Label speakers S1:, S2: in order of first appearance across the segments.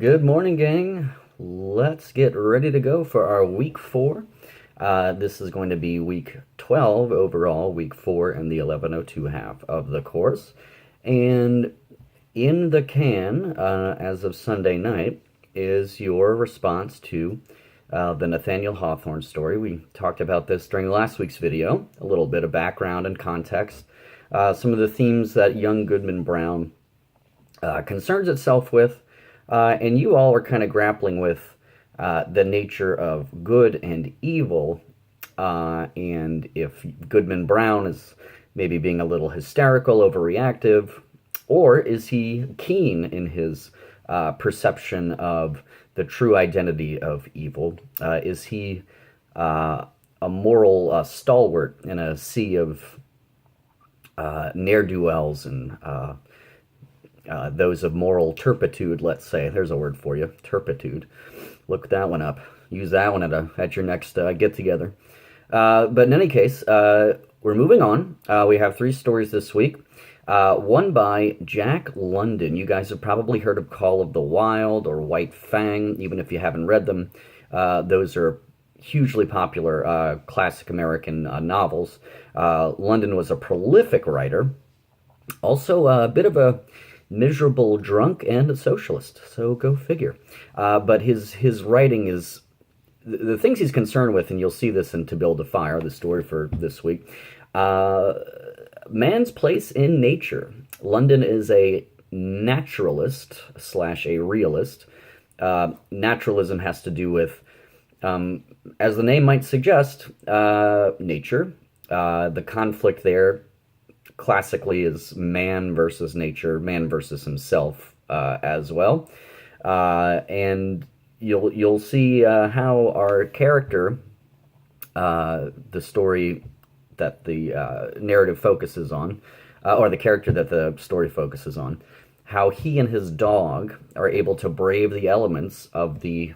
S1: Good morning, gang. Let's get ready to go for our week four. This is going to be week 12 overall, week four in the 1102 half of the course. And in the can, as of Sunday night, is your response to the Nathaniel Hawthorne story. We talked about this during last week's video, a little bit of background and context, some of the themes that young Goodman Brown concerns itself with, and you all are kind of grappling with the nature of good and evil, and if Goodman Brown is maybe being a little hysterical, overreactive, or is he keen in his perception of the true identity of evil? Is he a moral stalwart in a sea of ne'er-do-wells and those of moral turpitude, let's say? There's a word for you, turpitude. Look that one up. Use that one at your next get-together. But in any case, we're moving on. We have three stories this week. One by Jack London. You guys have probably heard of Call of the Wild or White Fang, even if you haven't read them. Those are hugely popular classic American novels. London was a prolific writer, also a bit of a miserable drunk and a socialist, so go figure. But his writing is the things he's concerned with, and you'll see this in To Build a Fire, the story for this week. Man's place in nature. London is a naturalist slash a realist. Naturalism has to do with, as the name might suggest, nature. The conflict there classically is man versus nature, man versus himself as well. And you'll see how our character, the story that the narrative focuses on, or the character that the story focuses on, how he and his dog are able to brave the elements of the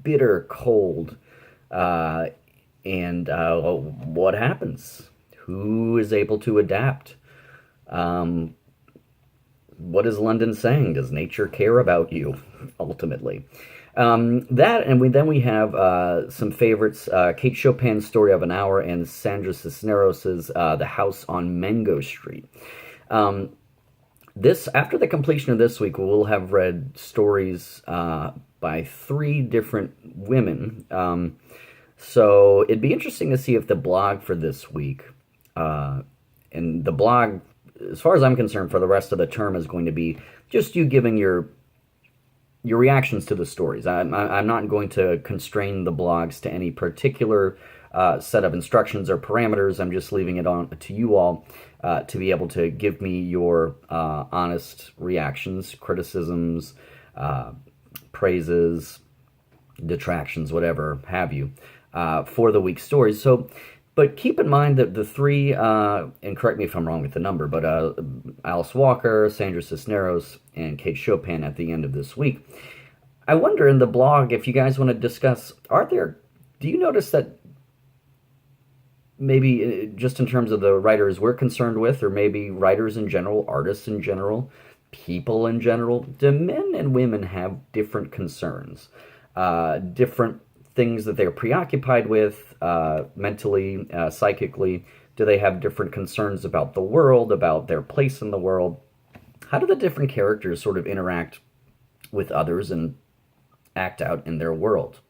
S1: bitter cold, and what happens? Who is able to adapt? What is London saying? Does nature care about you, ultimately? That, and then we have some favorites, Kate Chopin's Story of an Hour and Sandra Cisneros' The House on Mango Street. After the completion of this week, we'll have read stories by three different women. So it'd be interesting to see if the blog for this week, and the blog, as far as I'm concerned, for the rest of the term is going to be just you giving your reactions to the stories. I'm not going to constrain the blogs to any particular set of instructions or parameters. I'm just leaving it on to you all to be able to give me your honest reactions, criticisms, praises, detractions, whatever have you, for the week's stories. So, but keep in mind that the three, and correct me if I'm wrong with the number, but Alice Walker, Sandra Cisneros, and Kate Chopin at the end of this week. I wonder in the blog if you guys want to discuss, do you notice that maybe just in terms of the writers we're concerned with, or maybe writers in general, artists in general, people in general, do men and women have different concerns, different things that they're preoccupied with, mentally, psychically? Do they have different concerns about the world, about their place in the world? How do the different characters sort of interact with others and act out in their world?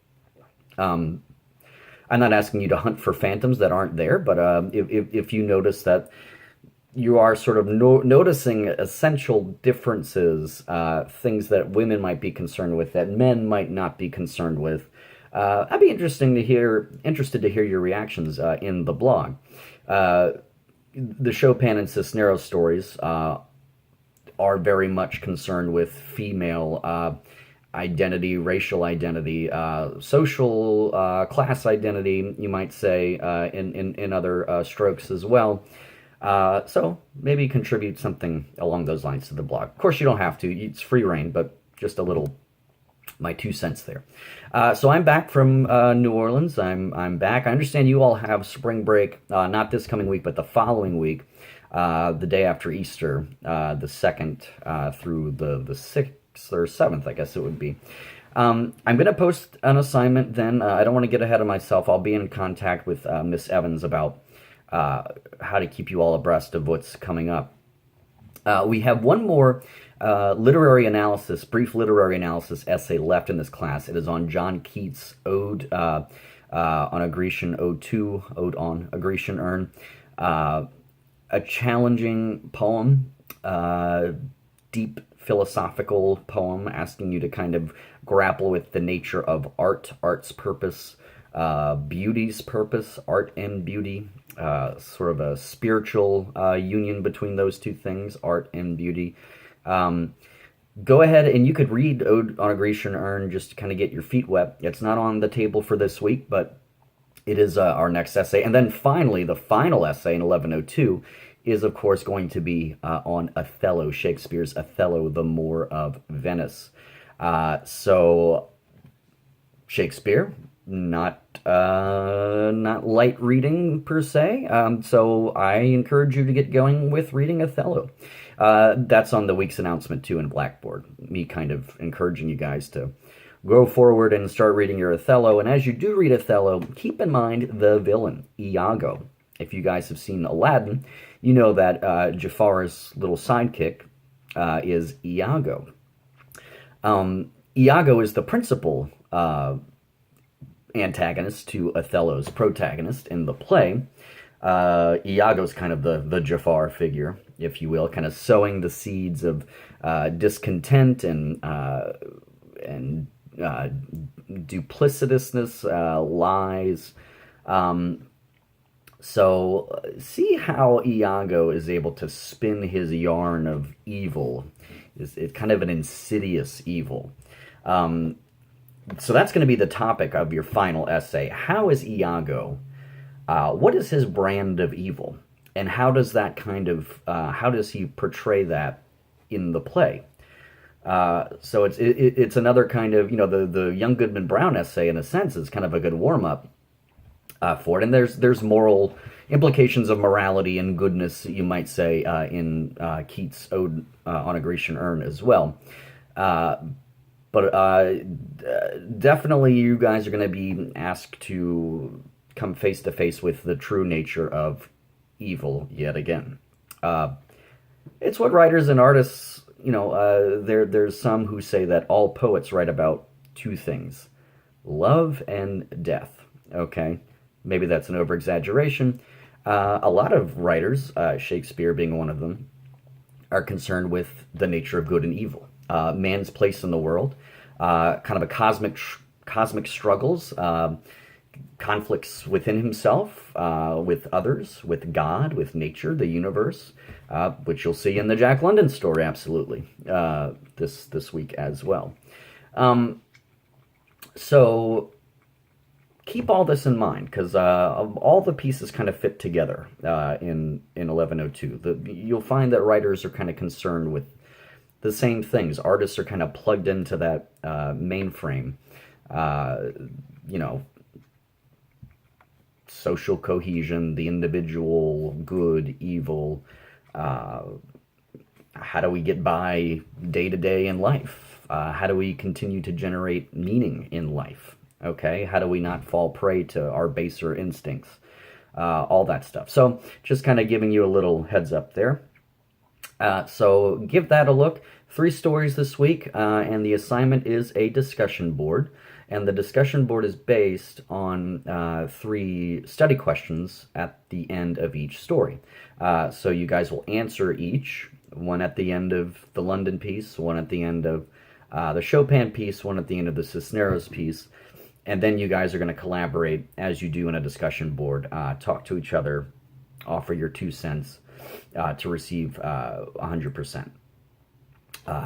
S1: I'm not asking you to hunt for phantoms that aren't there, but if you notice that you are sort of noticing essential differences, things that women might be concerned with that men might not be concerned with, I'd be interested to hear your reactions in the blog. The Chopin and Cisneros stories are very much concerned with female identity, racial identity, social class identity, you might say, in other strokes as well. So maybe contribute something along those lines to the blog. Of course, you don't have to. It's free reign, but just a little, my 2 cents there. So I'm back from New Orleans. I'm back. I understand you all have spring break, not this coming week, but the following week. the day after Easter, the 2nd through the 6th or 7th, I guess it would be. I'm going to post an assignment then. I don't want to get ahead of myself. I'll be in contact with Miss Evans about how to keep you all abreast of what's coming up. We have one more brief literary analysis essay left in this class. It is on John Keats' Ode on a Grecian Ode 2, Ode on a Grecian Urn. A challenging poem, deep philosophical poem, asking you to kind of grapple with the nature of art, art's purpose, beauty's purpose, art and beauty, sort of a spiritual union between those two things, art and beauty. Go ahead and you could read Ode on a Grecian Urn just to kind of get your feet wet. It's not on the table for this week, but it is our next essay. And then finally, the final essay in 1102 is, of course, going to be on Othello, Shakespeare's Othello, the Moor of Venice. So Shakespeare, not light reading per se. So I encourage you to get going with reading Othello. That's on the week's announcement too in Blackboard. Me kind of encouraging you guys to go forward and start reading your Othello. And as you do read Othello, keep in mind the villain, Iago. If you guys have seen Aladdin, you know that Jafar's little sidekick is Iago. Iago is the principal antagonist to Othello's protagonist in the play. Iago's kind of the Jafar figure, if you will, kind of sowing the seeds of discontent and duplicitousness, lies. So see how Iago is able to spin his yarn of evil. It's kind of an insidious evil. So that's going to be the topic of your final essay. How is Iago? What is his brand of evil? And how does that how does he portray that in the play? So it's another kind of, the Young Goodman Brown essay, in a sense, is kind of a good warm-up for it. And there's moral implications of morality and goodness, you might say, in Keats' Ode on a Grecian Urn as well. But definitely you guys are going to be asked to come face to face with the true nature of evil yet again. It's what writers and artists, there's some who say that all poets write about two things, love and death. Okay, maybe that's an over-exaggeration. A lot of writers, Shakespeare being one of them, are concerned with the nature of good and evil, man's place in the world, kind of a cosmic struggles, conflicts within himself, with others, with God, with nature, the universe, which you'll see in the Jack London story, absolutely, this week as well. So keep all this in mind, because all the pieces kind of fit together in 1102. You'll find that writers are kind of concerned with the same things. Artists are kind of plugged into that mainframe, social cohesion, the individual, good, evil. How do we get by day to day in life? How do we continue to generate meaning in life? Okay, how do we not fall prey to our baser instincts? All that stuff. So just kind of giving you a little heads up there. So give that a look. 3 stories this week, and the assignment is a discussion board. And the discussion board is based on 3 study questions at the end of each story. So you guys will answer each, one at the end of the London piece, one at the end of the Chopin piece, one at the end of the Cisneros piece. And then you guys are going to collaborate as you do in a discussion board, talk to each other, offer your 2 cents to receive 100%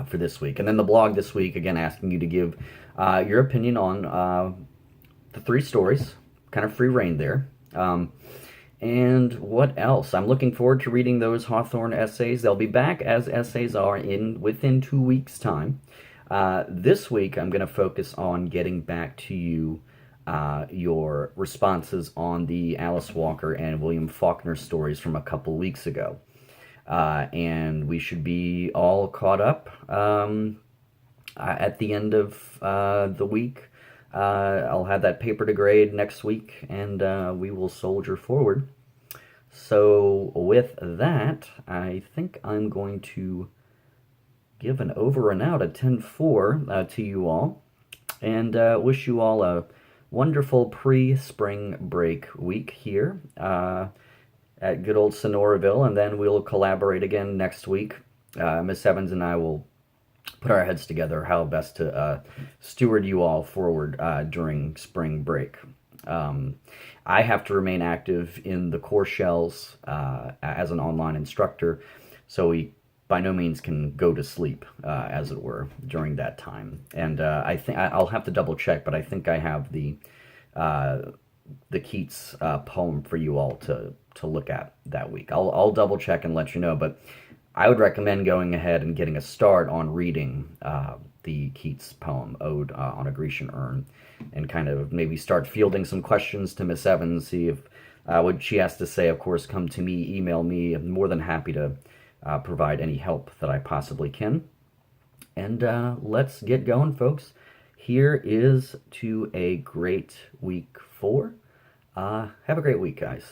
S1: for this week. And then the blog this week, again, asking you to give your opinion on the 3 stories, kind of free reign there. And what else? I'm looking forward to reading those Hawthorne essays. They'll be back as essays are within 2 weeks' time. This week, I'm going to focus on getting back to you your responses on the Alice Walker and William Faulkner stories from a couple weeks ago. and we should be all caught up at the end of the week. I'll have that paper to grade next week, and we will soldier forward. So, with that, I think I'm going to give an over and out at 10-4 to you all, and wish you all a wonderful pre-spring break week here at good old Sonoraville, and then we'll collaborate again next week. Miss Evans and I will put our heads together how best to steward you all forward during spring break. I have to remain active in the core shells as an online instructor, so we by no means can go to sleep, as it were, during that time. And I think I'll have to double check, but I think I have the Keats poem for you all to look at that week. I'll double check and let you know, but I would recommend going ahead and getting a start on reading the Keats poem, Ode on a Grecian Urn, and kind of maybe start fielding some questions to Miss Evans, see if what she has to say. Of course, come to me, email me. I'm more than happy to provide any help that I possibly can. And let's get going, folks. Here is to a great week 4. Have a great week, guys.